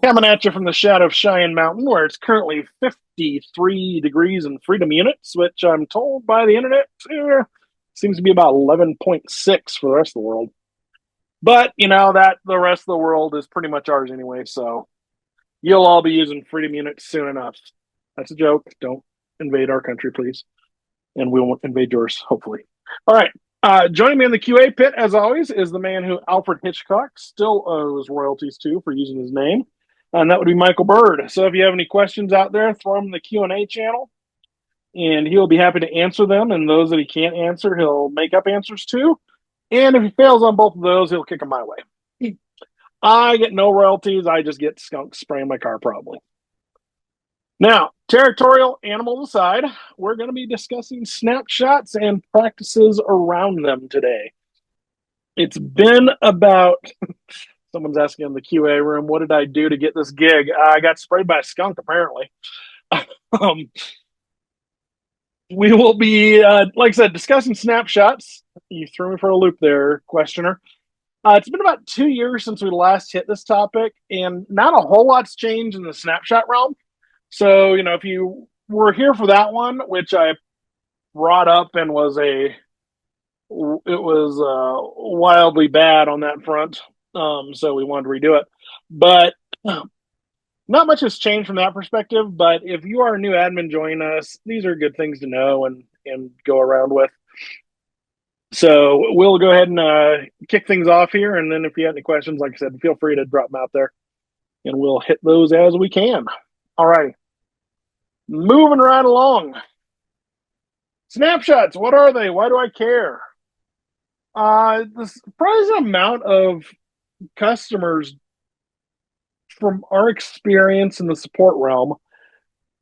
Coming at you from the shadow of Cheyenne Mountain, where it's currently 53 degrees in freedom units, which I'm told by the internet seems to be about 11.6 for the rest of the world. But, that the rest of the world is pretty much ours anyway, so you'll all be using freedom units soon enough. That's a joke. Don't invade our country, please. And we won't invade yours, hopefully. All right. Joining me in the QA pit, as always, is the man who Alfred Hitchcock still owes royalties to for using his name, and that would be Michael Bird. So if you have any questions out there, throw them in the Q&A channel, and he'll be happy to answer them. And those that he can't answer, he'll make up answers to. And if he fails on both of those, he'll kick them my way. I get no royalties. I just get skunk spraying my car, probably. Now, territorial animals aside, we're going to be discussing snapshots and practices around them today. It's been about, someone's asking in the QA room, what did I do to get this gig? I got sprayed by a skunk, apparently. We will be, like I said, discussing snapshots. You threw me for a loop there, questioner. It's been about 2 years since we last hit this topic, and not a whole lot's changed in the snapshot realm. So, if you were here for that one, which I brought up and it was wildly bad on that front. So we wanted to redo it. But not much has changed from that perspective. But if you are a new admin joining us, these are good things to know and go around with. So we'll go ahead and kick things off here. And then if you have any questions, like I said, feel free to drop them out there. And we'll hit those as we can. All right. Moving right along. Snapshots, what are they? Why do I care? The surprising amount of customers from our experience in the support realm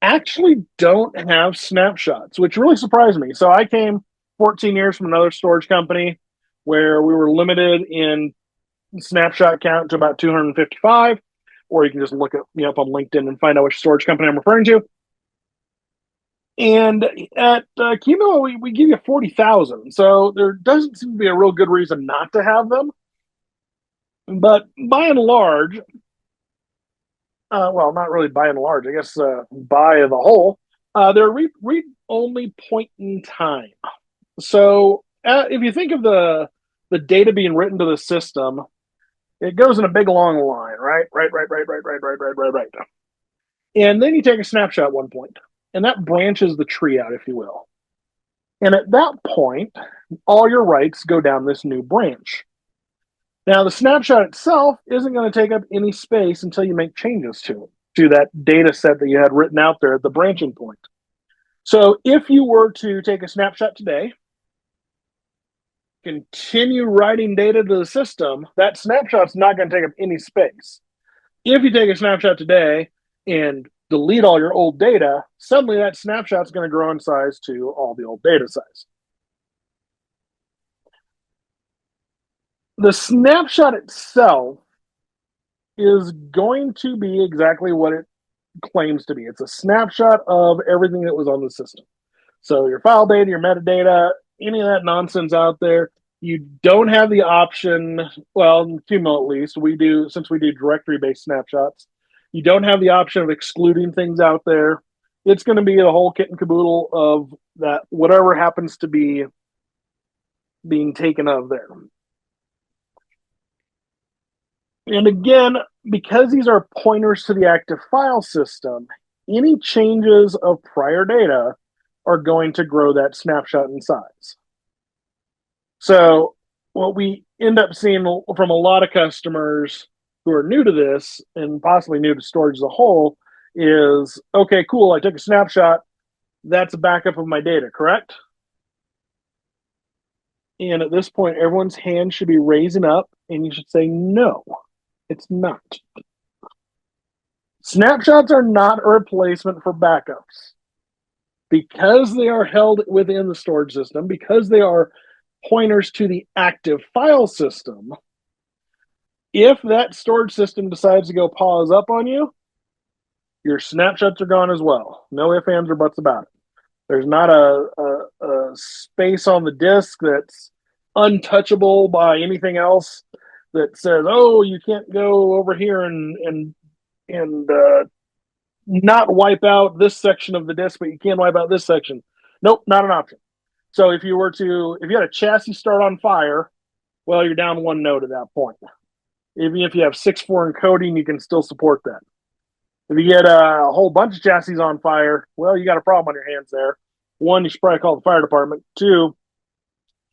actually don't have snapshots, which really surprised me. So I came 14 years from another storage company where we were limited in snapshot count to about 255, or you can just look me up on LinkedIn and find out which storage company I'm referring to. And at Qumulo, we give you 40,000. So there doesn't seem to be a real good reason not to have them. But by and large, well, not really by and large, I guess by the whole, they're read-only point in time. So if you think of the data being written to the system, it goes in a big long line, right? Right. And then you take a snapshot at one point, and that branches the tree out, if you will. And at that point, all your writes go down this new branch. Now, the snapshot itself isn't going to take up any space until you make changes to it, to that data set that you had written out there at the branching point. So if you were to take a snapshot today, continue writing data to the system, that snapshot's not going to take up any space. If you take a snapshot today and delete all your old data, suddenly that snapshot's going to grow in size to all the old data size. The snapshot itself is going to be exactly what it claims to be. It's a snapshot of everything that was on the system. So your file data, your metadata, any of that nonsense out there, you don't have the option, well, in Qumulo at least, since we do directory-based snapshots, you don't have the option of excluding things out there. It's going to be the whole kit and caboodle of that, whatever happens to be being taken of there. And again, because these are pointers to the active file system, any changes of prior data are going to grow that snapshot in size. So what we end up seeing from a lot of customers who are new to this and possibly new to storage as a whole is, okay, cool, I took a snapshot. That's a backup of my data, correct? And at this point, everyone's hand should be raising up and you should say, no, it's not. Snapshots are not a replacement for backups. Because they are held within the storage system, because they are pointers to the active file system, if that storage system decides to go pause up on you, your snapshots are gone as well. No ifs, ands, or buts about it. There's not a space on the disk that's untouchable by anything else that says, oh, you can't go over here and and not wipe out this section of the disk, but you can wipe out this section. Nope, not an option. So if you had a chassis start on fire, well, you're down one node at that point. Even if you have 6.4 encoding, you can still support that. If you get a whole bunch of chassis on fire, well, you got a problem on your hands there. One, you should probably call the fire department. Two,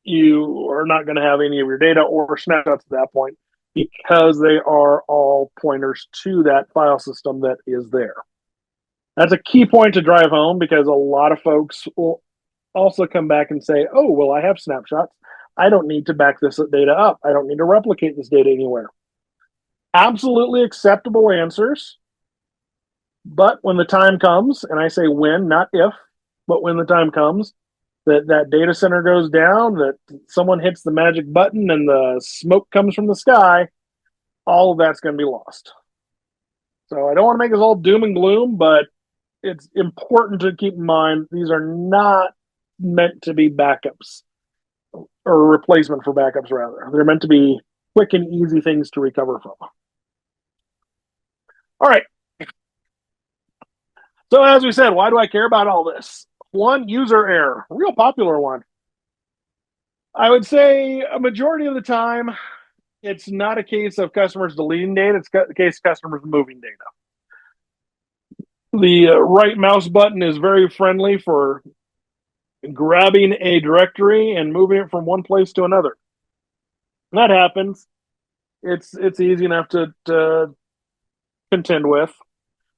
you are not going to have any of your data or snapshots at that point because they are all pointers to that file system that is there. That's a key point to drive home because a lot of folks will also come back and say, oh, well, I have snapshots. I don't need to back this data up. I don't need to replicate this data anywhere. Absolutely acceptable answers. But when the time comes, and I say when, not if, but when the time comes, that data center goes down, that someone hits the magic button and the smoke comes from the sky, all of that's going to be lost. So I don't want to make this all doom and gloom, but it's important to keep in mind these are not meant to be backups or replacement for backups, rather. They're meant to be quick and easy things to recover from. All right. So as we said, why do I care about all this? One, user error, real popular one. I would say a majority of the time, it's not a case of customers deleting data, it's a case of customers moving data. The right mouse button is very friendly for grabbing a directory and moving it from one place to another. When that happens, it's easy enough to contend with.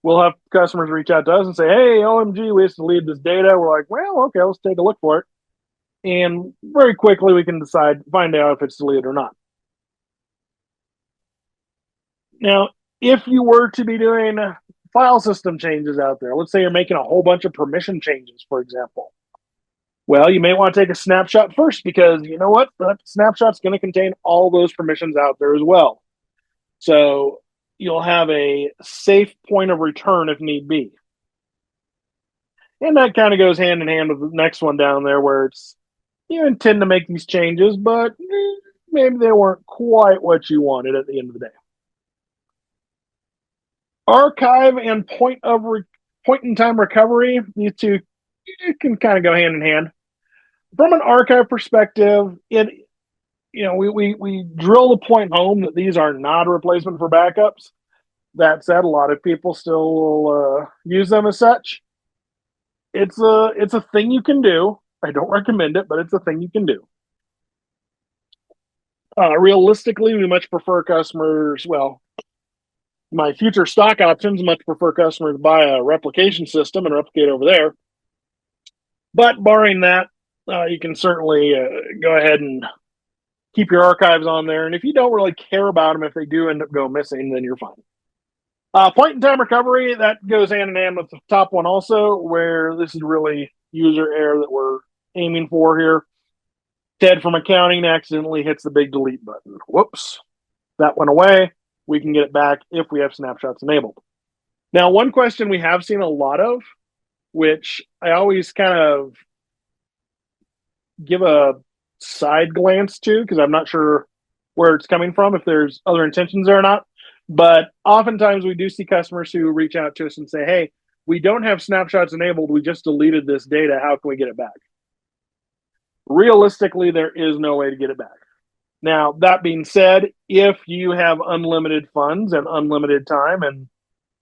We'll have customers reach out to us and say, hey, OMG, we have to delete this data. We're like, well, okay, let's take a look for it. And very quickly we can find out if it's deleted or not. Now, if you were to be doing file system changes out there, let's say you're making a whole bunch of permission changes, for example. Well, you may want to take a snapshot first because you know what? That snapshot's going to contain all those permissions out there as well. So you'll have a safe point of return if need be. And that kind of goes hand in hand with the next one down there where it's you intend to make these changes, but maybe they weren't quite what you wanted at the end of the day. Archive and point in time recovery, these two can kind of go hand in hand. From an archive perspective, we drill the point home that these are not a replacement for backups. That said, a lot of people still will use them as such. It's a thing you can do. I don't recommend it, but it's a thing you can do. Realistically, we much prefer customers. Well, my future stock options much prefer customers buy a replication system and replicate over there. But barring that, you can certainly go ahead and keep your archives on there. And if you don't really care about them, if they do end up going missing, then you're fine. Point in time recovery, that goes hand in hand with the top one also, where this is really user error that we're aiming for here. Ted from accounting accidentally hits the big delete button. Whoops. That went away. We can get it back if we have snapshots enabled. Now, one question we have seen a lot of, which I always kind of give a side glance to because I'm not sure where it's coming from, if there's other intentions there or not. But oftentimes we do see customers who reach out to us and say, hey, we don't have snapshots enabled. We just deleted this data. How can we get it back? Realistically, there is no way to get it back. Now, that being said, if you have unlimited funds and unlimited time and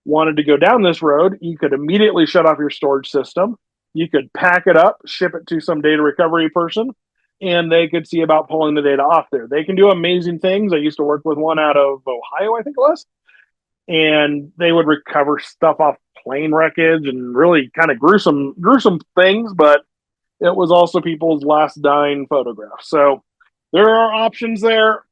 wanted to go down this road, you could immediately shut off your storage system. You could pack it up, ship it to some data recovery person, and they could see about pulling the data off there. They can do amazing things. I used to work with one out of Ohio, I think it was, and they would recover stuff off plane wreckage and really kind of gruesome things, but it was also people's last dying photographs. So there are options there.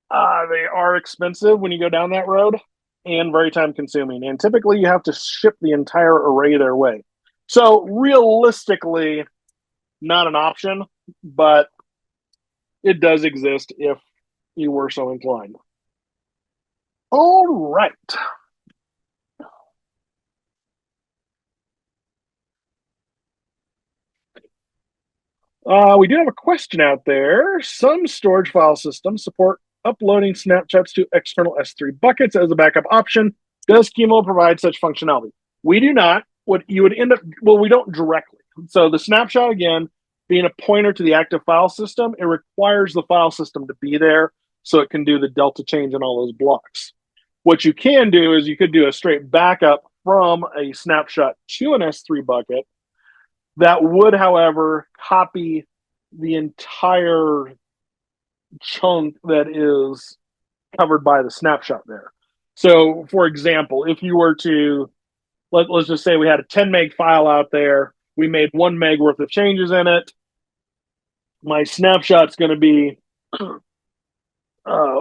They are expensive when you go down that road and very time consuming. And typically you have to ship the entire array their way. So realistically, not an option, but it does exist if you were so inclined. All right. We do have a question out there. Some storage file systems support uploading snapshots to external S3 buckets as a backup option. Does Qumulo provide such functionality? We do not. What you would end up, well, we don't directly. So the snapshot, again, being a pointer to the active file system, it requires the file system to be there so it can do the delta change in all those blocks. What you can do is you could do a straight backup from a snapshot to an S3 bucket that would, however, copy the entire chunk that is covered by the snapshot there. So, for example, if you were to, let's just say we had a 10 meg file out there, we made 1 meg worth of changes in it. My snapshot's going to be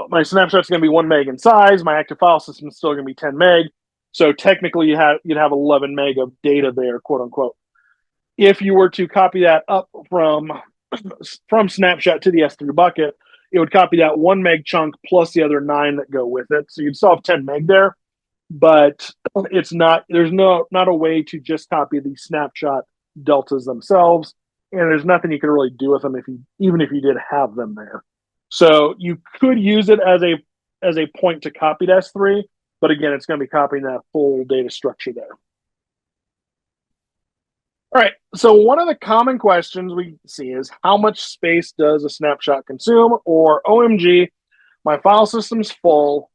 my snapshot's going to be 1 meg in size. My active file system is still going to be 10 meg. So technically, you'd have 11 meg of data there, quote unquote. If you were to copy that up from Snapshot to the S3 bucket, it would copy that 1 meg chunk plus the other 9 that go with it. So you'd still have 10 meg there, but there's not a way to just copy the snapshot deltas themselves. And there's nothing you can really do with them even if you did have them there. So you could use it as a point to copy to S3, but again, it's going to be copying that full data structure there. All right. So one of the common questions we see is how much space does a snapshot consume? Or OMG, my file system's full.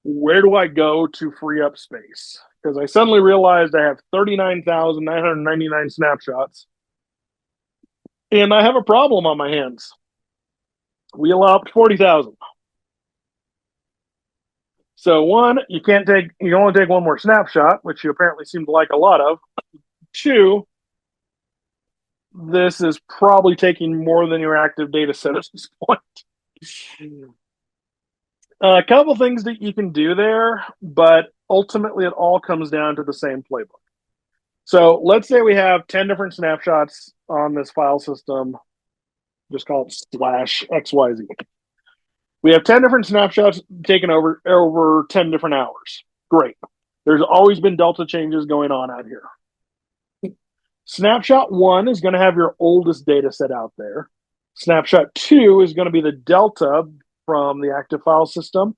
Where do I go to free up space? Because I suddenly realized I have 39,999 snapshots and I have a problem on my hands. We allow up to 40,000. So one, you only take one more snapshot, which you apparently seem to like a lot of. Two, this is probably taking more than your active data set at this point. A couple things that you can do there, but ultimately it all comes down to the same playbook. So let's say we have 10 different snapshots on this file system. Just call it /XYZ. We have 10 different snapshots taken over 10 different hours. Great. There's always been delta changes going on out here. Snapshot 1 is going to have your oldest data set out there. Snapshot 2 is going to be the delta from the active file system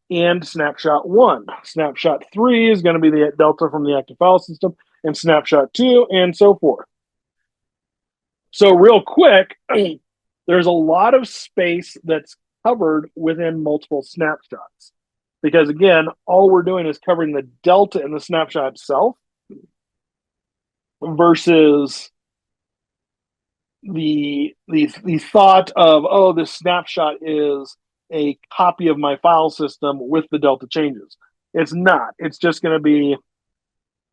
and snapshot 1. Snapshot 3 is going to be the delta from the active file system and snapshot 2 and so forth. So real quick, there's a lot of space that's covered within multiple snapshots because again, all we're doing is covering the delta in the snapshot itself versus the thought of, oh, this snapshot is a copy of my file system with the delta changes. It's not. It's just going to be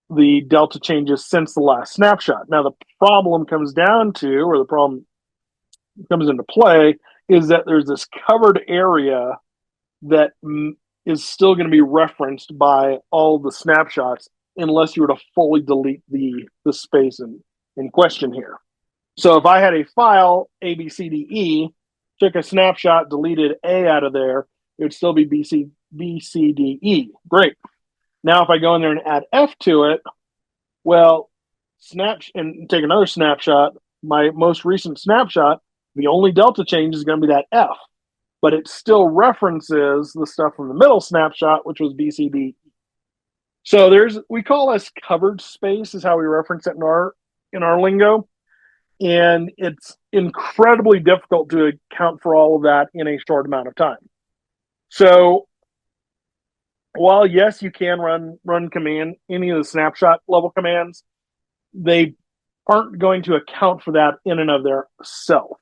the delta changes since the last snapshot. Now, the problem comes down to, or the problem comes into play, is that there's this covered area that is still going to be referenced by all the snapshots unless you were to fully delete the space in question here. So if I had a file, A, B, C, D, E, took a snapshot, deleted A out of there, it would still be B, C, D, E. Great. Now if I go in there and add F to it, well, and take another snapshot, my most recent snapshot, the only delta change is going to be that F, but it still references the stuff from the middle snapshot, which was B, C, D, E. So we call this covered space is how we reference it in our lingo. And it's incredibly difficult to account for all of that in a short amount of time. So while yes, you can run any of the snapshot level commands, they aren't going to account for that in and of their self.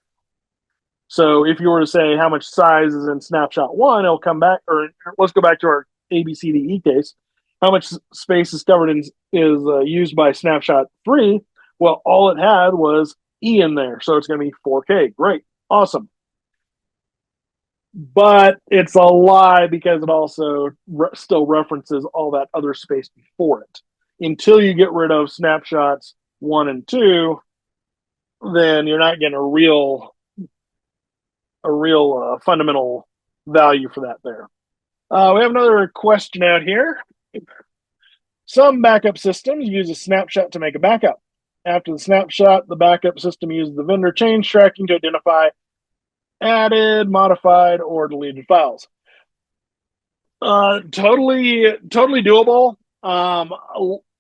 So if you were to say how much size is in snapshot 1, it'll come back, or let's go back to our ABCDE case. How much space is covered is used by snapshot 3? Well, all it had was E in there, so it's going to be 4K. Great, awesome. But it's a lie because it also still references all that other space before it. Until you get rid of snapshots 1 and 2, then you're not getting a real fundamental value for that there. We have another question out here. Some backup systems use a snapshot to make a backup. After the snapshot, the backup system uses the vendor change tracking to identify added, modified, or deleted files. Totally doable. A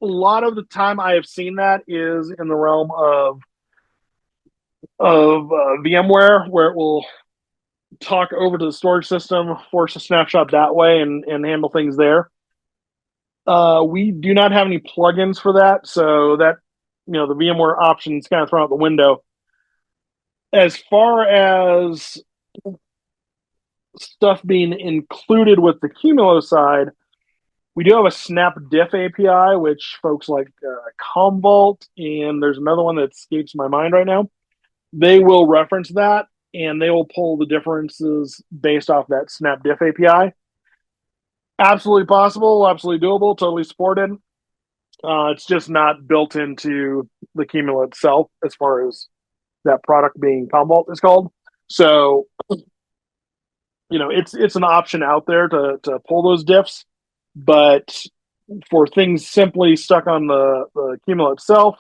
lot of the time I have seen that is in the realm of VMware, where it will talk over to the storage system, force a snapshot that way, and handle things there. We do not have any plugins for that, so that the VMware option is kind of thrown out the window. As far as stuff being included with the Qumulo side, we do have a snapdiff API, which folks like Commvault, and there's another one that escapes my mind right now. They will reference that, and they will pull the differences based off that snapdiff API. Absolutely possible, absolutely doable, totally supported. It's just not built into the Qumulo itself as far as that product being Commvault is called. So, it's an option out there to pull those diffs, but for things simply stuck on the Qumulo itself,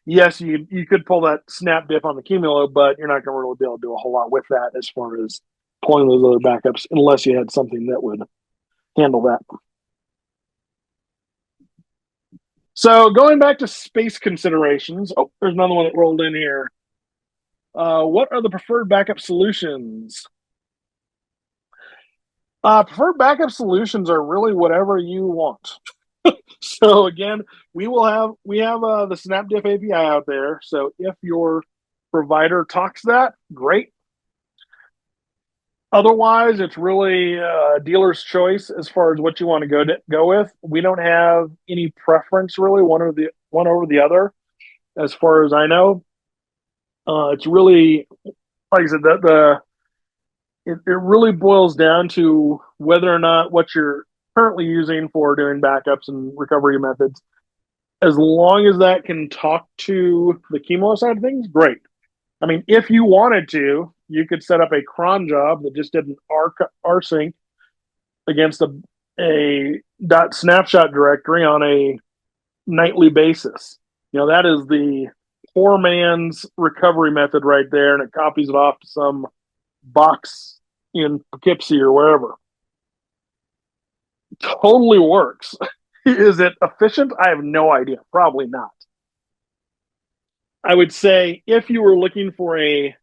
yes, you could pull that snap diff on the Qumulo, but you're not going to really be able to do a whole lot with that as far as pulling those other backups, unless you had something that would handle that. So going back to space considerations, oh, there's another one that rolled in here. What are the preferred backup solutions? Preferred backup solutions are really whatever you want. So again, we have the Snapdiff API out there. So if your provider talks that, great. Otherwise, it's really dealer's choice as far as what you want to go with. We don't have any preference really one over the other, as far as I know. It's really, like I said, it really boils down to whether or not what you're currently using for doing backups and recovery methods. As long as that can talk to the Qumulo side of things, great. I mean, if you wanted to, you could set up a cron job that just did an rsync against a .snapshot directory on a nightly basis. That is the poor man's recovery method right there, and it copies it off to some box in Poughkeepsie or wherever. Totally works. Is it efficient? I have no idea. Probably not. I would say if you were looking for a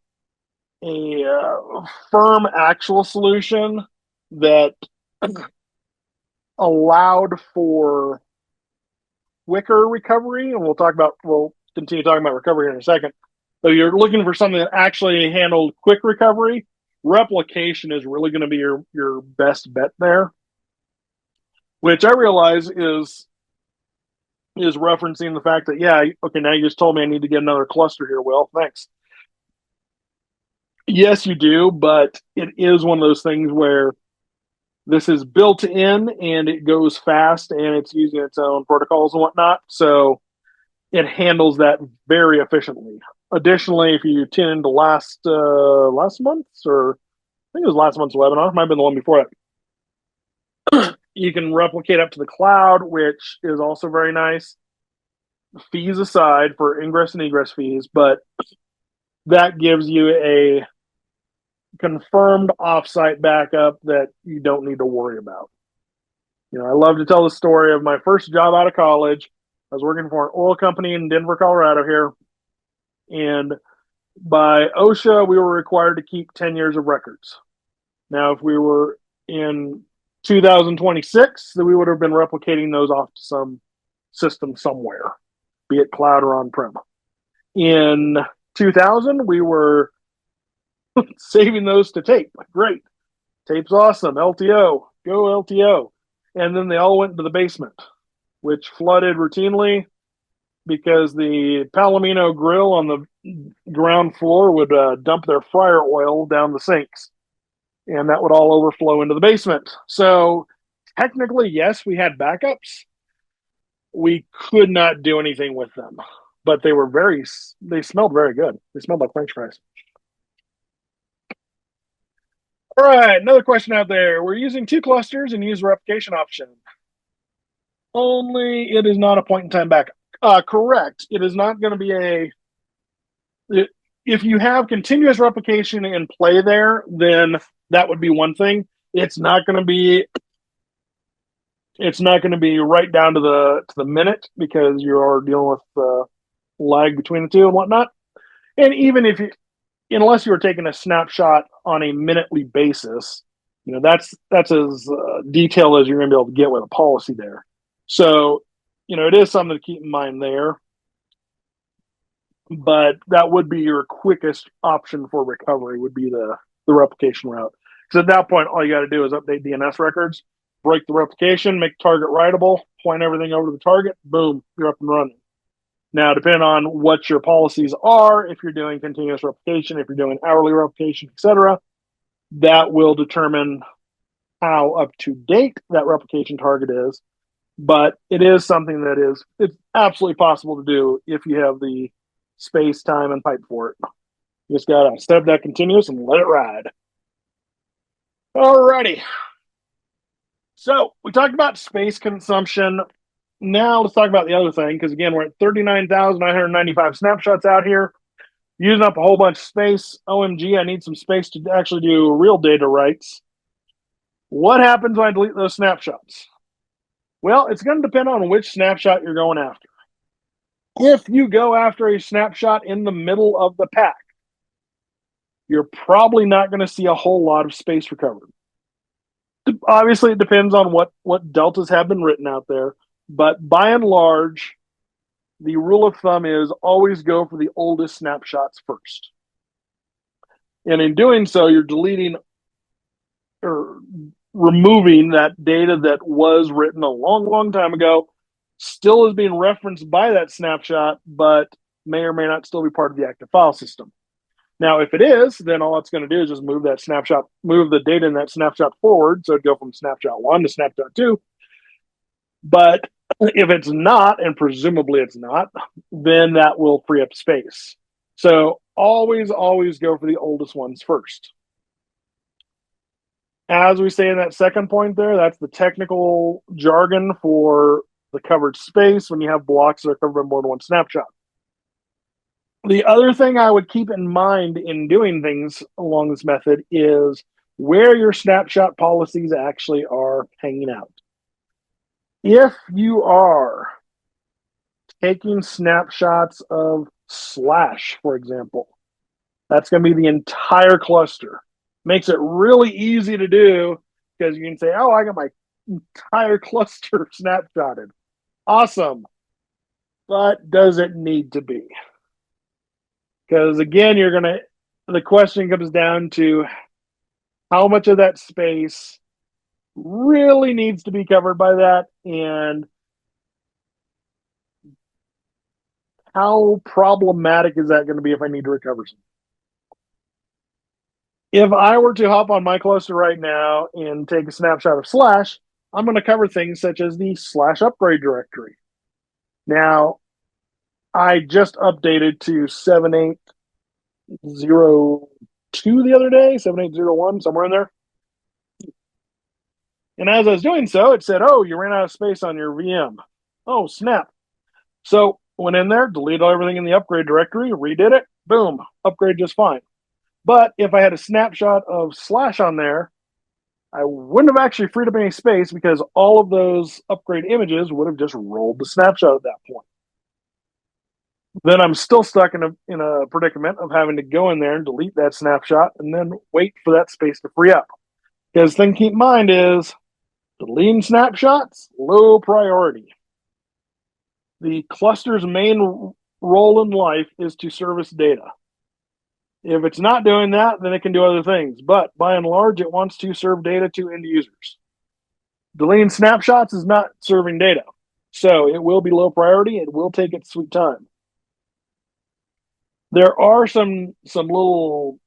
firm actual solution that allowed for quicker recovery, and we'll continue talking about recovery in a second. So you're looking for something that actually handled quick recovery. Replication is really going to be your best bet there, which I realize is referencing the fact that, yeah, okay, now you just told me I need to get another cluster here. Well, thanks. Yes, you do, but it is one of those things where this is built in and it goes fast and it's using its own protocols and whatnot. So it handles that very efficiently. Additionally, if you tune into last month's, or I think it was last month's webinar, might have been the one before it, you can replicate up to the cloud, which is also very nice. Fees aside for ingress and egress fees, but that gives you a confirmed offsite backup that you don't need to worry about. I love to tell the story of my first job out of college. I was working for an oil company in Denver, Colorado here. And by OSHA, we were required to keep 10 years of records. Now, if we were in 2026, then we would have been replicating those off to some system somewhere, be it cloud or on-prem. In 2000, we were saving those to tape. Great. Tape's awesome. LTO. Go LTO. And then they all went into the basement, which flooded routinely because the Palomino grill on the ground floor would dump their fryer oil down the sinks, and that would all overflow into the basement. So technically, yes, we had backups. We could not do anything with them, but they smelled very good. They smelled like French fries. All right, another question out there. We're using 2 clusters and use replication option. Only it is not a point-in-time backup. Correct. It is not going to be if you have continuous replication in play there, then that would be one thing. It's not going to be It's not going to be right down to the minute because you are dealing with lag between the two and whatnot. And even if you, unless you were taking a snapshot on a minutely basis, that's as detailed as you're going to be able to get with a policy there. So, it is something to keep in mind there. But that would be your quickest option for recovery would be the replication route. Because at that point, all you got to do is update DNS records, break the replication, make the target writable, point everything over to the target, boom, you're up and running. Now, depending on what your policies are, if you're doing continuous replication, if you're doing hourly replication, etc., that will determine how up to date that replication target is. But it is something that it's absolutely possible to do if you have the space, time, and pipe for it. You just gotta set up that continuous and let it ride. Alrighty. So we talked about space consumption. Now let's talk about the other thing, because again, we're at 39,995 snapshots out here, using up a whole bunch of space. OMG, I need some space to actually do real data writes. What happens when I delete those snapshots? Well, it's going to depend on which snapshot you're going after. If you go after a snapshot in the middle of the pack, you're probably not going to see a whole lot of space recovered. Obviously, it depends on what deltas have been written out there, but by and large, the rule of thumb is always go for the oldest snapshots first. And in doing so, you're deleting or removing that data that was written a long, long time ago, still is being referenced by that snapshot, but may or may not still be part of the active file system. Now, if it is, then all it's going to do is just move the data in that snapshot forward. So it'd go from snapshot 1 to snapshot 2. But if it's not, and presumably it's not, then that will free up space. So always, always go for the oldest ones first. As we say in that second point there, that's the technical jargon for the covered space when you have blocks that are covered by more than one snapshot. The other thing I would keep in mind in doing things along this method is where your snapshot policies actually are hanging out. If you are taking snapshots of slash, for example, that's going to be the entire cluster. Makes it really easy to do because you can say, oh, I got my entire cluster snapshotted. Awesome. But does it need to be? Because again, the question comes down to how much of that space really needs to be covered by that and how problematic is that going to be if I need to recover some? If I were to hop on my cluster right now and take a snapshot of slash, I'm going to cover things such as the slash upgrade directory. Now, I just updated to 7802 the other day, 7801, somewhere in there. And as I was doing so, it said, oh, you ran out of space on your VM. Oh, snap. So went in there, deleted everything in the upgrade directory, redid it, boom, upgrade just fine. But if I had a snapshot of slash on there, I wouldn't have actually freed up any space because all of those upgrade images would have just rolled the snapshot at that point. Then I'm still stuck in a predicament of having to go in there and delete that snapshot and then wait for that space to free up. Because the thing to keep in mind is deleting snapshots, low priority. The cluster's main role in life is to service data. If it's not doing that, then it can do other things. But by and large, it wants to serve data to end users. Deleting snapshots is not serving data. So it will be low priority. It will take its sweet time. There are some little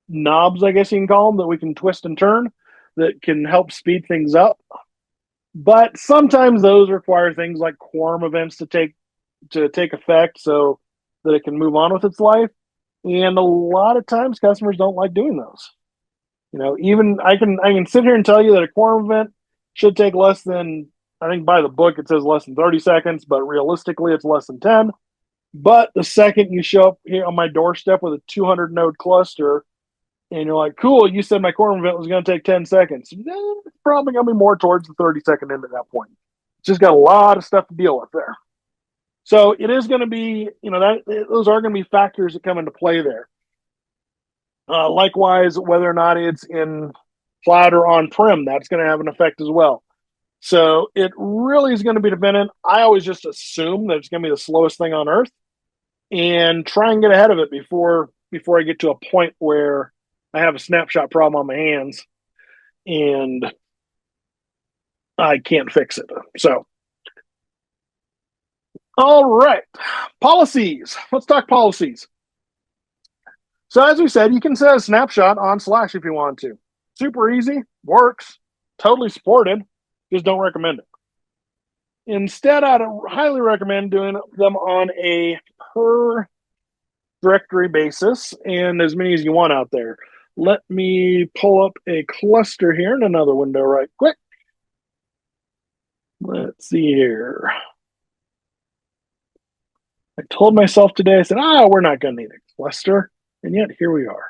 knobs, I guess you can call them, that we can twist and turn that can help speed things up. But sometimes those require things like quorum events to take effect so that it can move on with its life. And a lot of times customers don't like doing those. Even I can sit here and tell you that a quorum event should take less than, I think by the book it says less than 30 seconds, but realistically it's less than 10. But the second you show up here on my doorstep with a 200 node cluster and you're like, cool, you said my quorum event was going to take 10 seconds. probably going to be more towards the 30-second end at that point. Just got a lot of stuff to deal with there. So it is going to be, those are going to be factors that come into play there. Likewise, whether or not it's in cloud or on-prem, that's going to have an effect as well. So it really is going to be dependent. I always just assume that it's going to be the slowest thing on earth and try and get ahead of it before I get to a point where I have a snapshot problem on my hands and I can't fix it. So, all right, policies. Let's talk policies. So as we said, you can set a snapshot on Slash if you want to. Super easy, works, totally supported. Just don't recommend it. Instead, I'd highly recommend doing them on a per directory basis and as many as you want out there. Let me pull up a cluster here in another window right quick. Let's see here. I told myself today, I said, we're not going to need a cluster. And yet here we are.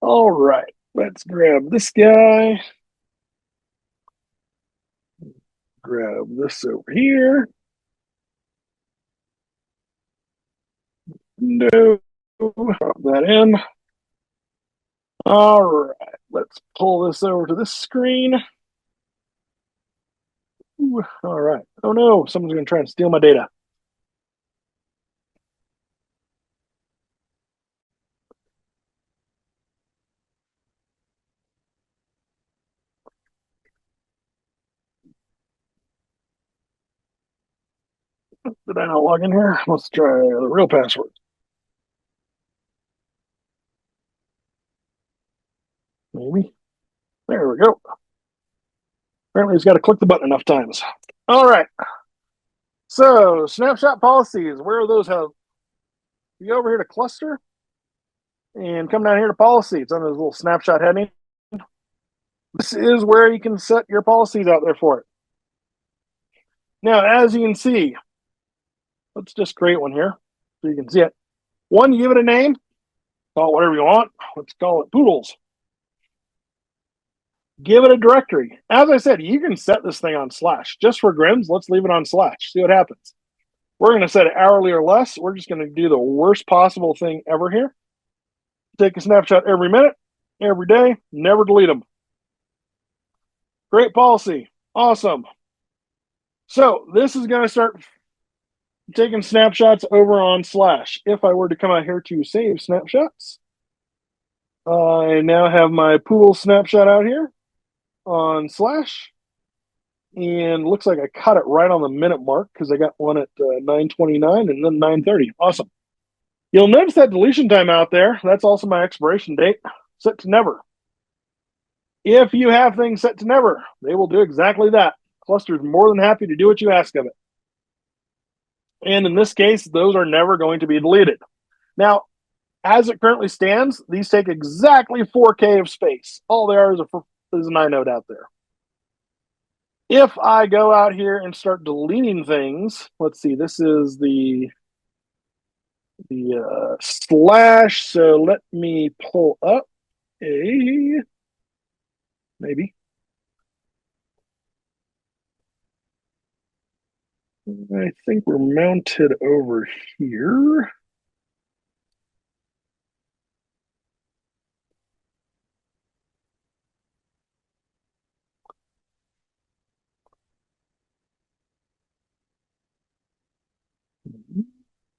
All right, let's grab this guy. Grab this over here. No, drop that in. All right, let's pull this over to this screen. Ooh, all right. Oh no, someone's going to try and steal my data. Did I not log in here? Let's try the real password. Maybe. There we go. Apparently, he's got to click the button enough times. All right. So, snapshot policies. Where are those held? You go over here to cluster and come down here to policy. It's under this little snapshot heading. This is where you can set your policies out there for it. Now, as you can see, let's just create one here so you can see it. One, you give it a name. Call it whatever you want. Let's call it Poodles. Give it a directory. As I said, you can set this thing on Slash. Just for grins, let's leave it on Slash. See what happens. We're going to set it hourly or less. We're just going to do the worst possible thing ever here. Take a snapshot every minute, every day, never delete them. Great policy. Awesome. So this is going to start taking snapshots over on Slash. If I were to come out here to save snapshots, I now have my pool snapshot out here on Slash. And looks like I cut it right on the minute mark because I got one at 9:29 and then 9:30. Awesome. You'll notice that deletion time out there. That's also my expiration date, set to never. If you have things set to never, they will do exactly that. Cluster's more than happy to do what you ask of it. And in this case, those are never going to be deleted. Now, as it currently stands, these take exactly 4K of space. All there is an inode out there. If I go out here and start deleting things, let's see, this is the Slash. So let me pull up maybe. I think we're mounted over here.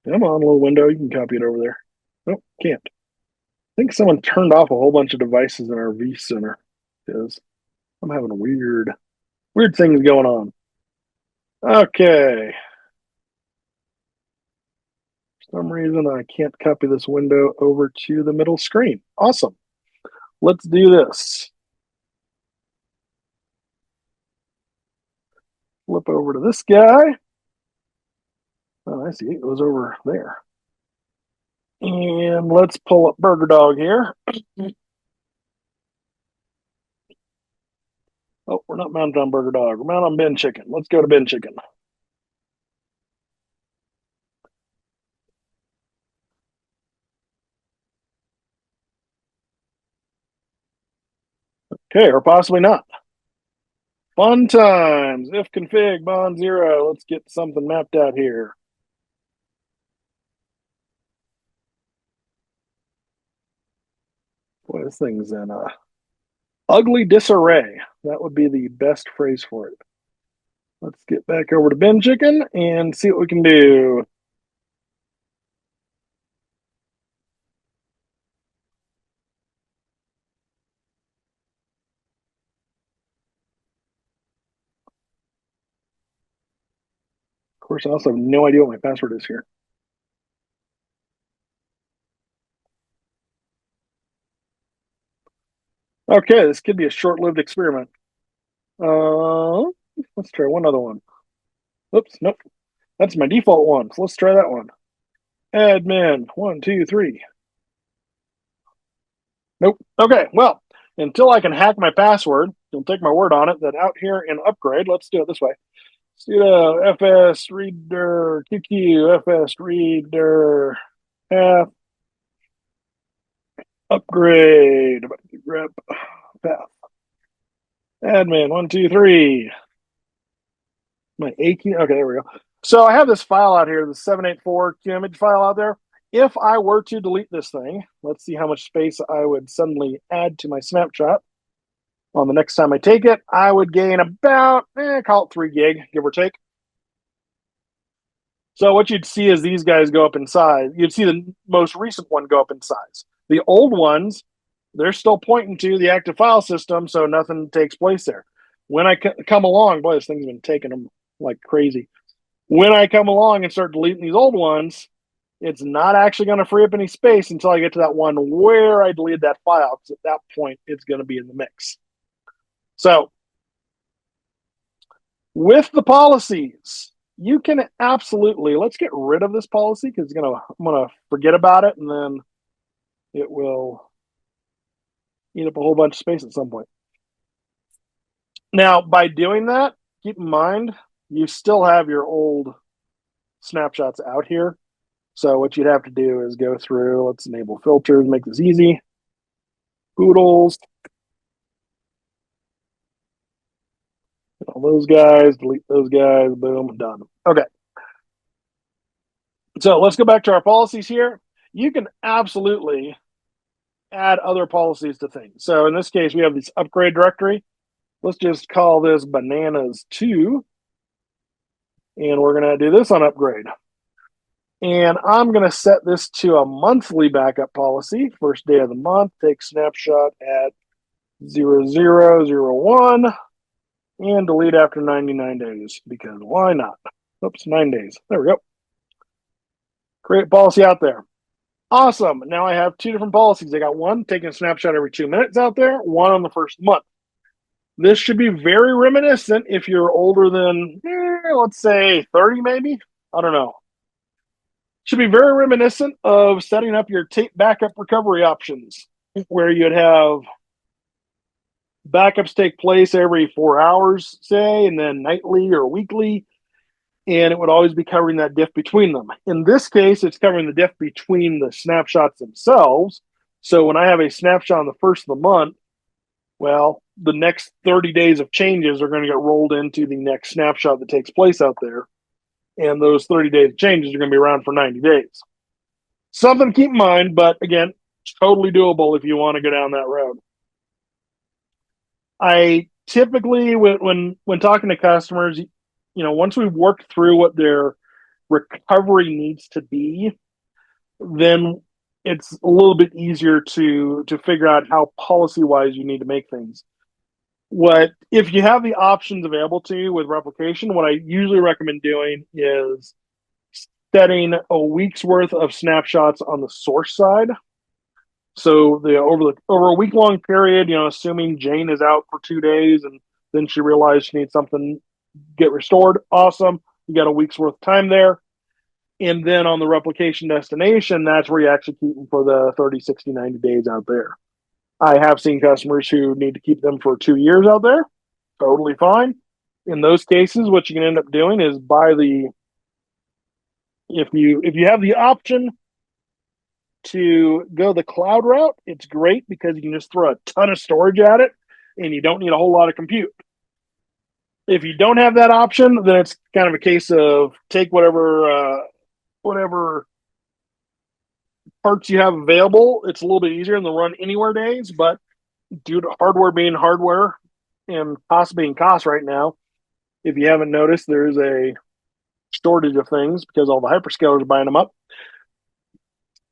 Come on, little window. You can copy it over there. Nope, can't. I think someone turned off a whole bunch of devices in our vCenter because I'm having weird things going on. Okay. For some reason, I can't copy this window over to the middle screen. Awesome. Let's do this. Flip over to this guy. Oh, I see. It was over there. And let's pull up Burger Dog here. Oh, we're not mounted on Burger Dog. We're mounted on Ben Chicken. Let's go to Ben Chicken. Okay, or possibly not. Fun times. If config bond 0. Let's get something mapped out here. Boy, this thing's in ugly disarray. That would be the best phrase for it. Let's get back over to bin chicken and see what we can do. Of course, I also have no idea what my password is here. Okay, this could be a short-lived experiment. Uh, let's try one other one. Oops, nope. That's my default one. So let's try that one. Admin, 1, 2, 3. Nope. Okay, well, until I can hack my password, you'll take my word on it that out here in upgrade, let's do it this way. Sudo fs reader qq fs reader path upgrade grep path admin 1, 2, 3. My aching. Okay, there we go. So I have this file out here, the 784 image file out there. If I were to delete this thing, let's see how much space I would suddenly add to my snapshot. On the next time I take it, I would gain about, call it 3 gig, give or take. So what you'd see is these guys go up in size. You'd see the most recent one go up in size. The old ones, they're still pointing to the active file system, so nothing takes place there. When I come along, boy, this thing's been taking them like crazy. When I come along and start deleting these old ones, it's not actually going to free up any space until I get to that one where I deleted that file, because at that point, it's going to be in the mix. So with the policies, you can absolutely, let's get rid of this policy because I'm gonna forget about it and then it will eat up a whole bunch of space at some point. Now, by doing that, keep in mind you still have your old snapshots out here. So what you'd have to do is go through, let's enable filters, make this easy. Poodles. All those guys, delete those guys, boom, done. Okay. So let's go back to our policies here. You can absolutely add other policies to things. So in this case, we have this upgrade directory. Let's just call this bananas2. And we're going to do this on upgrade. And I'm going to set this to a monthly backup policy. First day of the month, take snapshot at 0001 and delete after 99 days because why not? Oops, 9 days. There we go. Create policy out there. Awesome. Now I have 2 different policies. I got one taking a snapshot every 2 minutes out there, one on the first month. This should be very reminiscent if you're older than, let's say, 30 maybe. I don't know. Should be very reminiscent of setting up your tape backup recovery options, where you'd have backups take place every 4 hours, say, and then nightly or weekly, and it would always be covering that diff between them. In this case, it's covering the diff between the snapshots themselves. So when I have a snapshot on the first of the month, well, the next 30 days of changes are going to get rolled into the next snapshot that takes place out there. And those 30 days of changes are going to be around for 90 days. Something to keep in mind, but again, totally doable if you want to go down that road. I typically, when talking to customers, once we've worked through what their recovery needs to be, then it's a little bit easier to figure out how policy wise you need to make things. What if you have the options available to you with replication? What I usually recommend doing is setting a week's worth of snapshots on the source side. So over a week long period, assuming Jane is out for 2 days and then she realized she needs something get restored, awesome. You got a week's worth of time there. And then on the replication destination, that's where you actually keep them for the 30, 60, 90 days out there. I have seen customers who need to keep them for 2 years out there. Totally fine. In those cases, what you can end up doing is if you have the option to go the cloud route, it's great because you can just throw a ton of storage at it and you don't need a whole lot of compute. If you don't have that option, then it's kind of a case of take whatever parts you have available. It's a little bit easier in the run anywhere days, but due to hardware being hardware and cost being cost right now, if you haven't noticed, there's a shortage of things because all the hyperscalers are buying them up.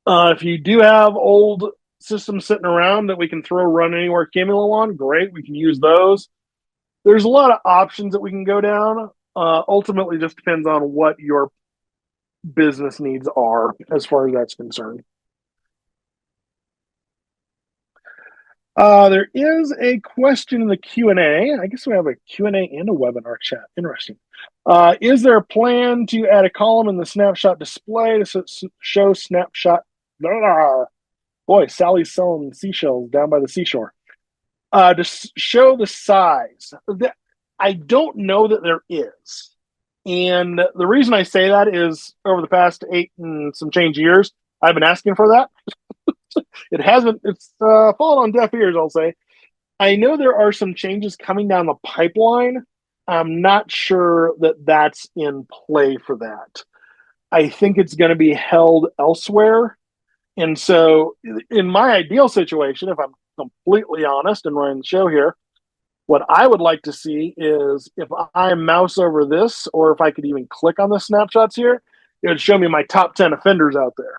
If you do have old systems sitting around that we can throw run anywhere Qumulo on, great. We can use those. There's a lot of options that we can go down. Ultimately, just depends on what your business needs are as far as that's concerned. There is a question in the Q&A. I guess we have a Q&A and a webinar chat. Interesting. Is there a plan to add a column in the snapshot display to show snapshot? Boy, Sally's selling seashells down by the seashore. To show the size. I don't know that there is. And the reason I say that is over the past 8 and some change years, I've been asking for that. It hasn't, it's fallen on deaf ears, I'll say. I know there are some changes coming down the pipeline. I'm not sure that that's in play for that. I think it's going to be held elsewhere. And so, in my ideal situation, if I'm completely honest and running the show here, what I would like to see is if I mouse over this, or if I could even click on the snapshots here, it would show me my top 10 offenders out there.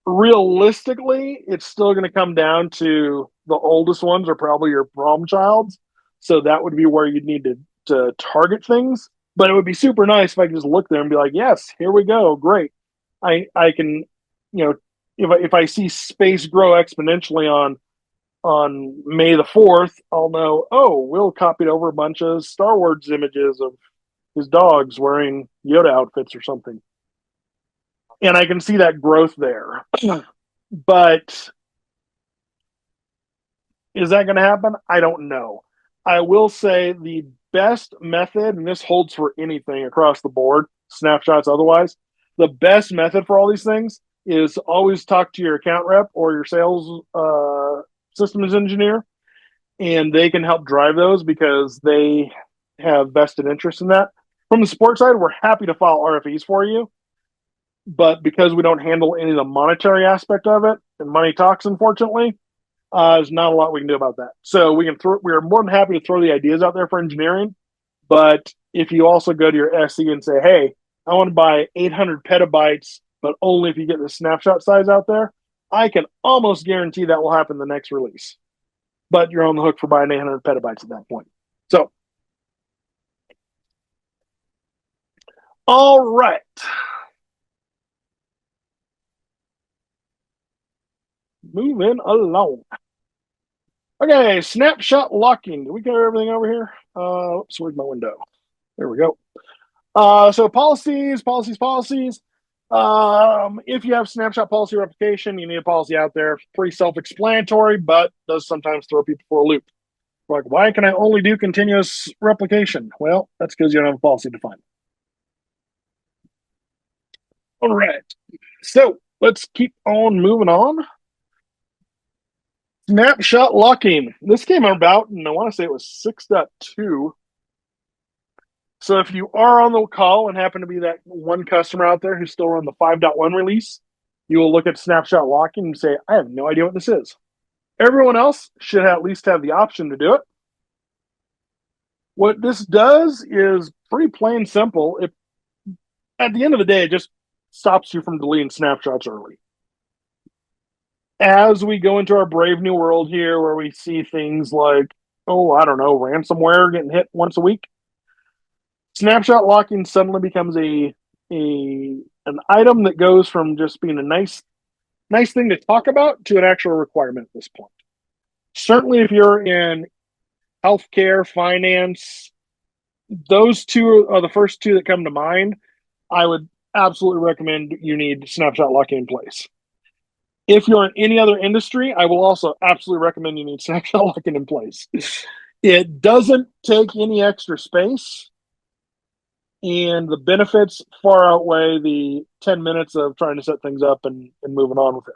Realistically, it's still going to come down to the oldest ones are probably your problem childs. So that would be where you'd need to target things. But it would be super nice if I could just look there and be like, yes, here we go. Great. I can, you know, if I see space grow exponentially on May the 4th, I'll know, oh, Will copied over a bunch of Star Wars images of his dogs wearing Yoda outfits or something. And I can see that growth there. But is that going to happen? I don't know. I will say the best method, and this holds for anything across the board, snapshots otherwise, the best method for all these things is always talk to your account rep or your sales systems engineer, and they can help drive those because they have vested interest in that. From the support side, we're happy to file RFEs for you, but because we don't handle any of the monetary aspect of it, and money talks, unfortunately, there's not a lot we can do about that. So we are more than happy to throw the ideas out there for engineering. But if you also go to your SE and say, hey, I want to buy 800 petabytes, but only if you get the snapshot size out there, I can almost guarantee that will happen the next release. But you're on the hook for buying 800 petabytes at that point. So, all right. Moving along. Okay, snapshot locking. Did we cover everything over here? Oops, where's my window? There we go. So policies. If you have snapshot policy replication, you need a policy out there. Pretty self-explanatory, but does sometimes throw people for a loop. Like, why can I only do continuous replication? Well, that's because you don't have a policy defined. All right. So let's keep on moving on. Snapshot locking. This came about, and I want to say it was 6.2. So if you are on the call and happen to be that one customer out there who's still on the 5.1 release, you will look at snapshot locking and say, I have no idea what this is. Everyone else should at least have the option to do it. What this does is pretty plain simple. At the end of the day, it just stops you from deleting snapshots early. As we go into our brave new world here where we see things like, oh, I don't know, ransomware getting hit once a week, snapshot locking suddenly becomes an item that goes from just being a nice thing to talk about to an actual requirement at this point. Certainly, if you're in healthcare, finance, those two are the first two that come to mind. I would absolutely recommend you need snapshot locking in place. If you're in any other industry, I will also absolutely recommend you need snapshot locking in place. It doesn't take any extra space, and the benefits far outweigh the 10 minutes of trying to set things up and moving on with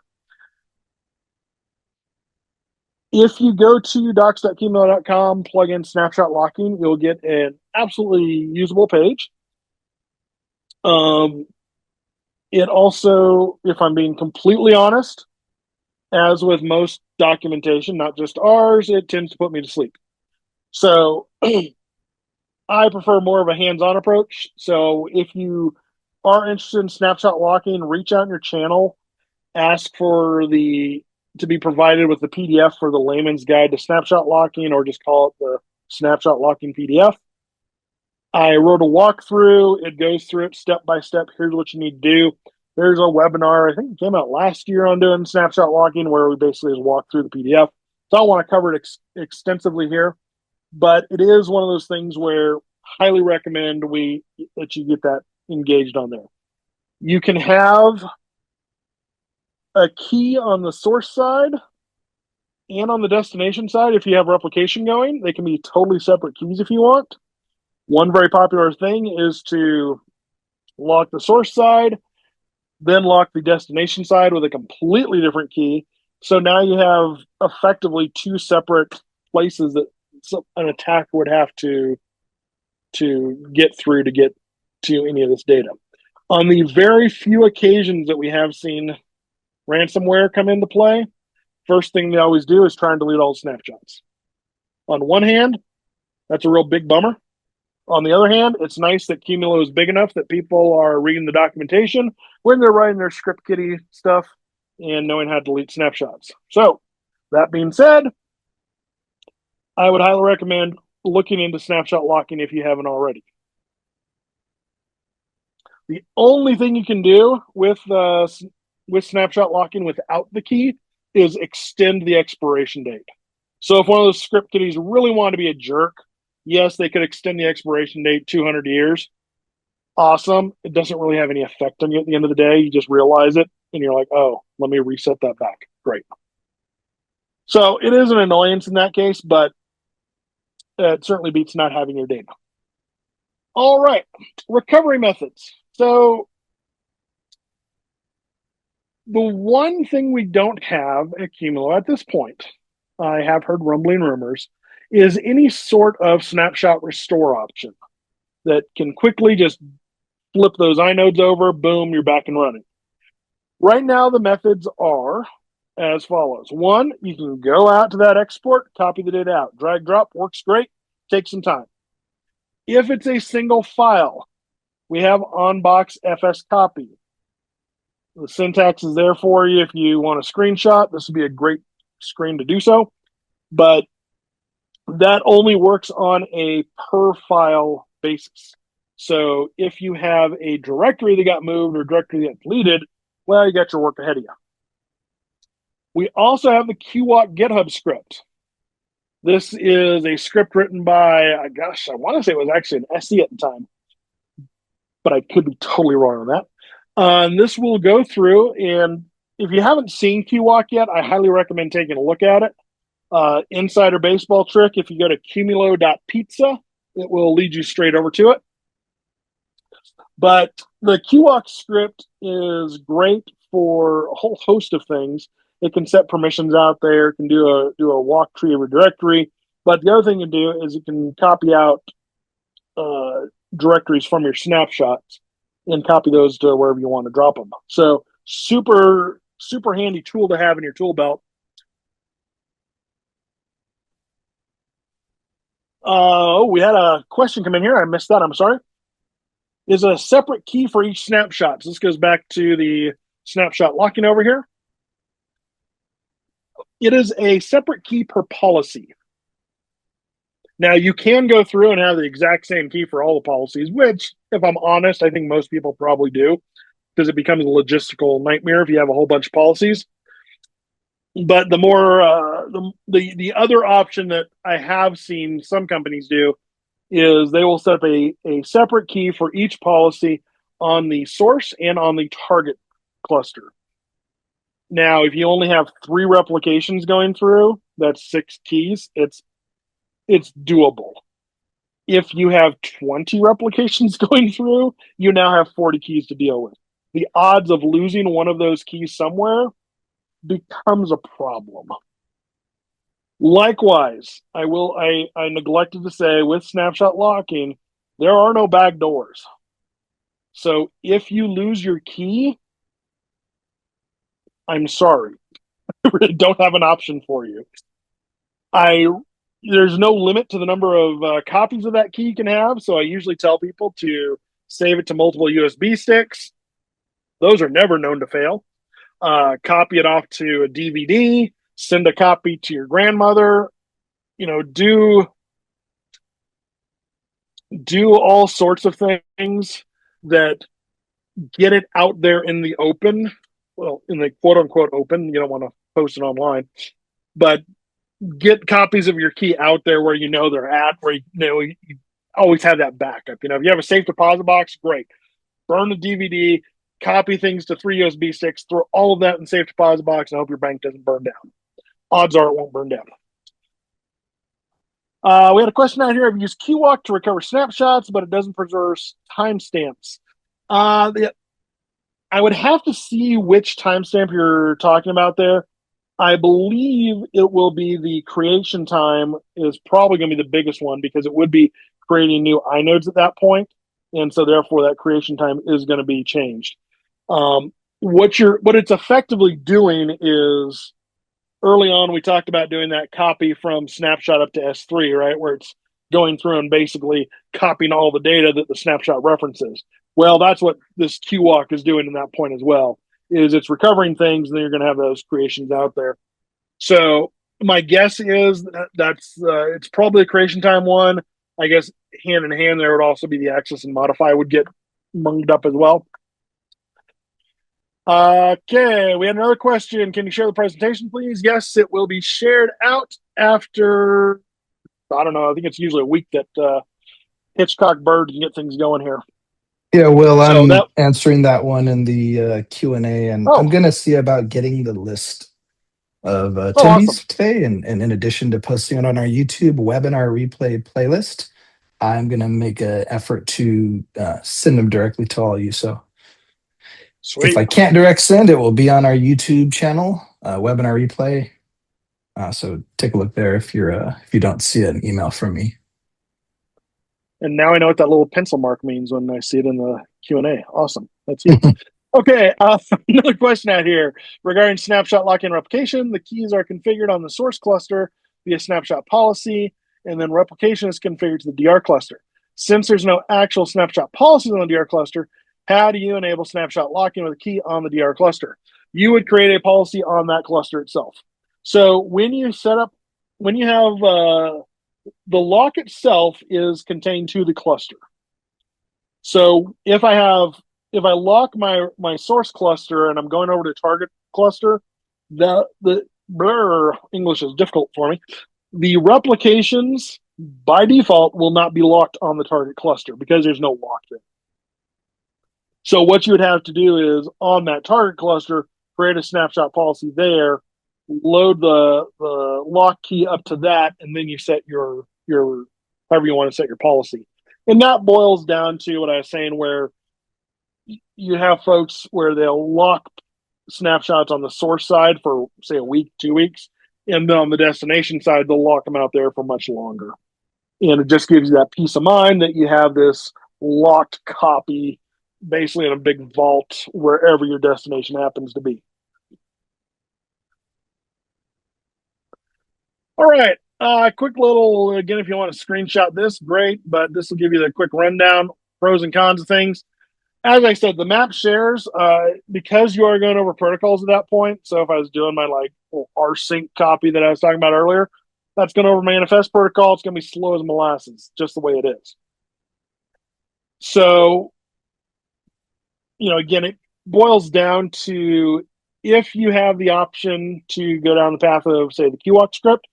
it. If you go to docs.qumulo.com, plug in snapshot locking, you'll get an absolutely usable page. Um, it also, if I'm being completely honest, as with most documentation, not just ours, it tends to put me to sleep. So I prefer more of a hands-on approach. So if you are interested in snapshot locking, reach out in your channel, ask for the to be provided with the PDF for the layman's guide to snapshot locking, or just call it the snapshot locking PDF. I wrote a walkthrough. It goes through it step by step. Here's what you need to do. There's a webinar, I think it came out last year, on doing snapshot locking, where we basically just walk through the PDF. So I don't want to cover it extensively here, but it is one of those things where highly recommend that you get that engaged on there. You can have a key on the source side and on the destination side. If you have replication going, they can be totally separate keys if you want. One very popular thing is to lock the source side, then lock the destination side with a completely different key. So now you have effectively two separate places that an attacker would have to get through to get to any of this data. On the very few occasions that we have seen ransomware come into play, first thing they always do is try and delete all the snapshots. On one hand, that's a real big bummer. On the other hand, it's nice that Qumulo is big enough that people are reading the documentation when they're writing their script kiddie stuff and knowing how to delete snapshots. So, that being said, I would highly recommend looking into snapshot locking if you haven't already. The only thing you can do with snapshot locking without the key is extend the expiration date. So if one of those script kiddies really want to be a jerk, yes, they could extend the expiration date 200 years. Awesome. It doesn't really have any effect on you at the end of the day. You just realize it and you're like, oh, let me reset that back. Great. So it is an annoyance in that case, but it certainly beats not having your data. All right. Recovery methods. So the one thing we don't have at Qumulo at this point, I have heard rumbling rumors, is any sort of snapshot restore option that can quickly just flip those inodes over, boom, you're back and running. Right now, the methods are as follows. One, you can go out to that export, copy the data out. Drag, drop, works great, takes some time. If it's a single file, we have onbox fs copy. The syntax is there for you if you want a screenshot. This would be a great screen to do so. But that only works on a per file basis. So if you have a directory that got moved or directory that got deleted, well, you got your work ahead of you. We also have the QWalk GitHub script. This is a script written by, I want to say it was actually an SE at the time, but I could be totally wrong on that. And this will go through, and if you haven't seen QWalk yet, I highly recommend taking a look at it. Insider baseball trick, if you go to qumulo.pizza, it will lead you straight over to it. But the QWalk script is great for a whole host of things. It can set permissions out there, can do a walk tree of a directory. But the other thing it can do is it can copy out directories from your snapshots and copy those to wherever you want to drop them. So super, super handy tool to have in your tool belt. We had a question come in here. I missed that. I'm sorry. Is a separate key for each snapshot. So this goes back to the snapshot locking over here. It is a separate key per policy. Now, you can go through and have the exact same key for all the policies, which, if I'm honest, I think most people probably do, because it becomes a logistical nightmare if you have a whole bunch of policies. But the more the other option that I have seen some companies do is they will set up a separate key for each policy on the source and on the target cluster. Now, if you only have 3 replications going through, that's 6 keys. It's doable. If you have 20 replications going through, you now have 40 keys to deal with. The odds of losing one of those keys somewhere becomes a problem. Likewise, I neglected to say with snapshot locking, there are no back doors. So if you lose your key, I'm sorry. I really don't have an option for you. I There's no limit to the number of copies of that key you can have, so I usually tell people to save it to multiple USB sticks. Those are never known to fail. Copy it off to a DVD, send a copy to your grandmother. You know, do all sorts of things that get it out there in the open. Well, in the quote unquote open, you don't want to post it online, but get copies of your key out there where you know they're at, where you always have that backup. If you have a safe deposit box, great. Burn the DVD, copy things to 3 USB sticks, throw all of that in safe deposit box, and hope your bank doesn't burn down. Odds are it won't burn down. We had a question out here. I've used Keywalk to recover snapshots, but it doesn't preserve timestamps. I would have to see which timestamp you're talking about there. I believe it will be the creation time is probably going to be the biggest one because it would be creating new inodes at that point, and so therefore that creation time is going to be changed. What it's effectively doing is early on we talked about doing that copy from snapshot up to S3, right, where it's going through and basically copying all the data that the snapshot references. Well, that's what this QWalk is doing in that point as well. Is it's recovering things, and then you're going to have those creations out there. So my guess is that's it's probably a creation time one. I guess hand in hand there would also be the access and modify would get munged up as well. Okay, we had another question. Can you share the presentation, please? Yes, it will be shared out after, I don't know, I think it's usually a week that Hitchcock Bird can get things going here. Yeah, Will, So I'm that, answering that one in the Q&A, and I'm oh, going to see about getting the list of oh, awesome. attendees today. And in addition to posting it on our YouTube webinar replay playlist, I'm going to make an effort to send them directly to all of you. So if Sweet. I can't direct send, it will be on our YouTube channel, webinar replay. So take a look there if you don't see an email from me. And now I know what that little pencil mark means when I see it in the Q&A. Awesome. That's you. Okay, another question out here regarding snapshot lock-in replication. The keys are configured on the source cluster via snapshot policy, and then replication is configured to the DR cluster. Since there's no actual snapshot policies on the DR cluster, how do you enable snapshot lock-in with a key on the DR cluster? You would create a policy on that cluster itself. So when you have the lock itself is contained to the cluster. So if I lock my source cluster and I'm going over to target cluster, the English is difficult for me. The replications by default will not be locked on the target cluster because there's no lock there. So what you would have to do is on that target cluster, create a snapshot policy there, load the lock key up to that, and then you set your however you want to set your policy. And that boils down to what I was saying, where you have folks where they'll lock snapshots on the source side for say a week, 2 weeks, and then on the destination side they'll lock them out there for much longer. And it just gives you that peace of mind that you have this locked copy basically in a big vault wherever your destination happens to be. All right. Quick little, again, if you want to screenshot this, great, but this will give you the quick rundown, pros and cons of things. As I said, the map shares, because you are going over protocols at that point. So if I was doing my rsync copy that I was talking about earlier, that's going over manifest protocol. It's going to be slow as molasses, just the way it is. So, again, it boils down to if you have the option to go down the path of, say, the QWalk script,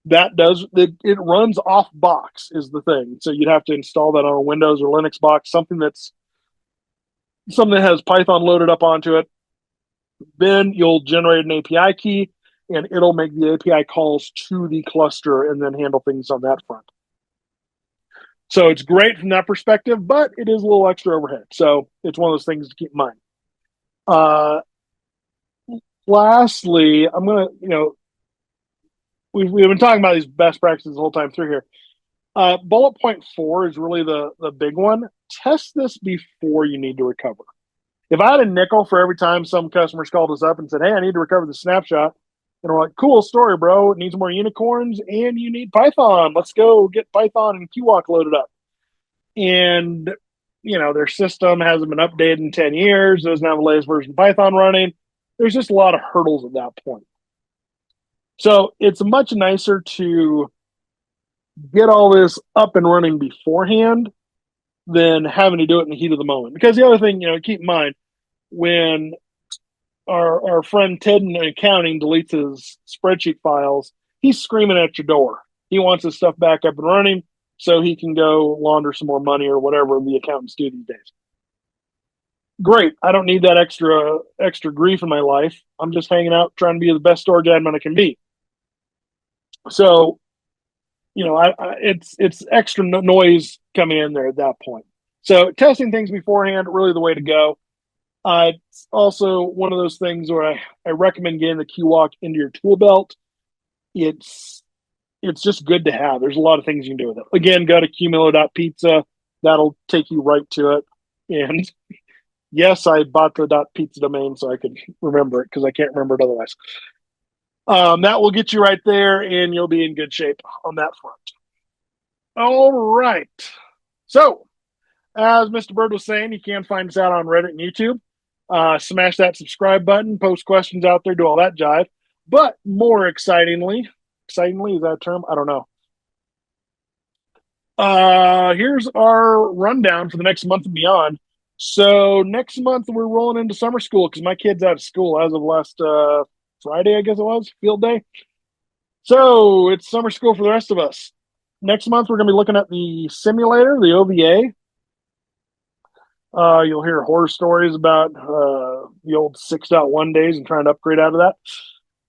it runs off box is the thing. So you'd have to install that on a Windows or Linux box, something that has Python loaded up onto it. Then you'll generate an API key, and it'll make the API calls to the cluster and then handle things on that front. So it's great from that perspective, but it is a little extra overhead. So it's one of those things to keep in mind. Lastly, I'm going to, we've been talking about these best practices the whole time through here. Bullet point 4 is really the big one. Test this before you need to recover. If I had a nickel for every time some customers called us up and said, "Hey, I need to recover the snapshot," and we're like, "Cool story, bro. It needs more unicorns and you need Python. Let's go get Python and QWalk loaded up." And their system hasn't been updated in 10 years, doesn't have the latest version of Python running. There's just a lot of hurdles at that point. So it's much nicer to get all this up and running beforehand than having to do it in the heat of the moment. Because the other thing, keep in mind, when our friend Ted in accounting deletes his spreadsheet files, he's screaming at your door. He wants his stuff back up and running so he can go launder some more money or whatever the accountants do these days. Great. I don't need that extra grief in my life. I'm just hanging out trying to be the best storage admin I can be. So, it's extra noise coming in there at that point. So testing things beforehand, really the way to go. It's also one of those things where I recommend getting the QWalk into your tool belt. It's just good to have. There's a lot of things you can do with it. Again, go to Qumulo.pizza. That'll take you right to it. And yes, I bought the .pizza domain so I could remember it because I can't remember it otherwise. That will get you right there, and you'll be in good shape on that front. All right. So, as Mr. Bird was saying, you can find us out on Reddit and YouTube. Smash that subscribe button, post questions out there, do all that jive. But more excitingly, is that a term? I don't know. Here's our rundown for the next month and beyond. So next month we're rolling into summer school because my kid's out of school as of last Friday, I guess it was, field day. So it's summer school for the rest of us. Next month we're going to be looking at the simulator, the OVA. You'll hear horror stories about the old 6.1 days and trying to upgrade out of that.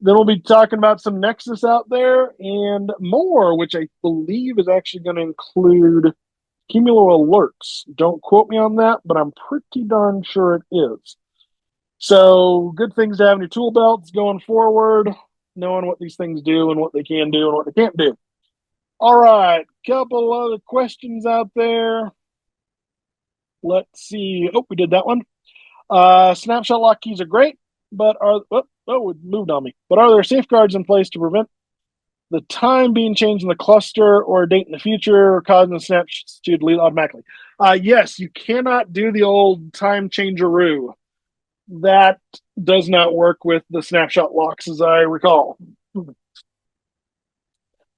Then we'll be talking about some Nexus out there and more, which I believe is actually going to include Qumulo alerts. Don't quote me on that, but I'm pretty darn sure it is. So good things to have in your tool belts going forward, knowing what these things do and what they can do and what they can't do. All right, couple other questions out there. Let's see. Oh, we did that one. Snapshot lock keys are great, but it moved on me. But are there safeguards in place to prevent the time being changed in the cluster or a date in the future, causing the snapshots to delete automatically? Yes, you cannot do the old time changeroo. That does not work with the snapshot locks, as I recall.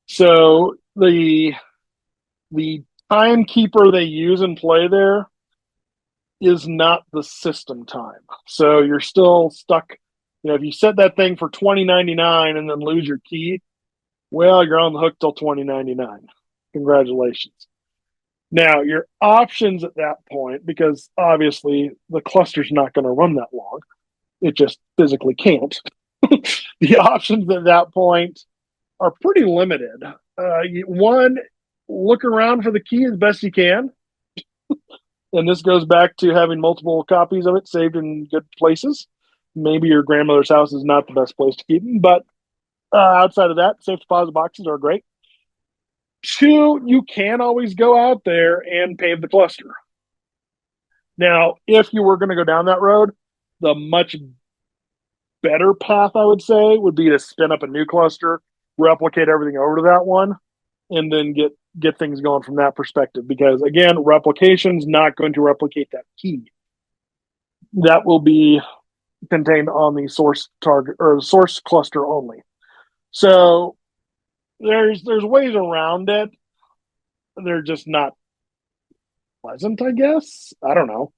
So the timekeeper they use and play there is not the system time. So you're still stuck. If you set that thing for 2099 and then lose your key, well, you're on the hook till 2099. Congratulations. Now, your options at that point, because obviously the cluster's not going to run that long, it just physically can't. The options at that point are pretty limited. One, look around for the key as best you can. And this goes back to having multiple copies of it saved in good places. Maybe your grandmother's house is not the best place to keep them, but outside of that, safe deposit boxes are great. Two, you can always go out there and pave the cluster. Now, if you were going to go down that road, the much better path, I would say, would be to spin up a new cluster, replicate everything over to that one, and then get things going from that perspective. Because again, replication's not going to replicate that key. That will be contained on the source target or source cluster only. So there's ways around it. They're just not pleasant, I guess. I don't know.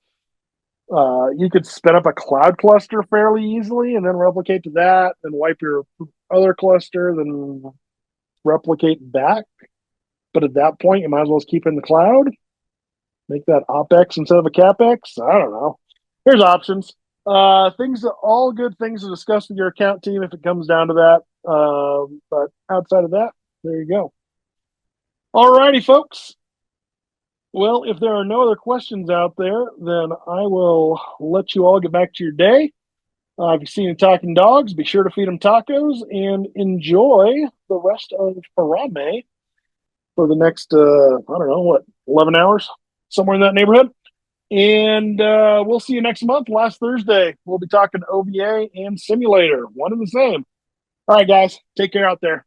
You could spin up a cloud cluster fairly easily and then replicate to that, then wipe your other cluster, then replicate back. But at that point, you might as well just keep it in the cloud. Make that OpEx instead of a CapEx. I don't know. Here's options. All good things to discuss with your account team if it comes down to that. But outside of that, there you go. All righty, folks. Well, if there are no other questions out there, then I will let you all get back to your day. If you see any talking dogs, be sure to feed them tacos and enjoy the rest of Harambe for the next, I don't know, what, 11 hours, somewhere in that neighborhood. And we'll see you next month, last Thursday. We'll be talking OVA and simulator, one and the same. All right, guys, take care out there.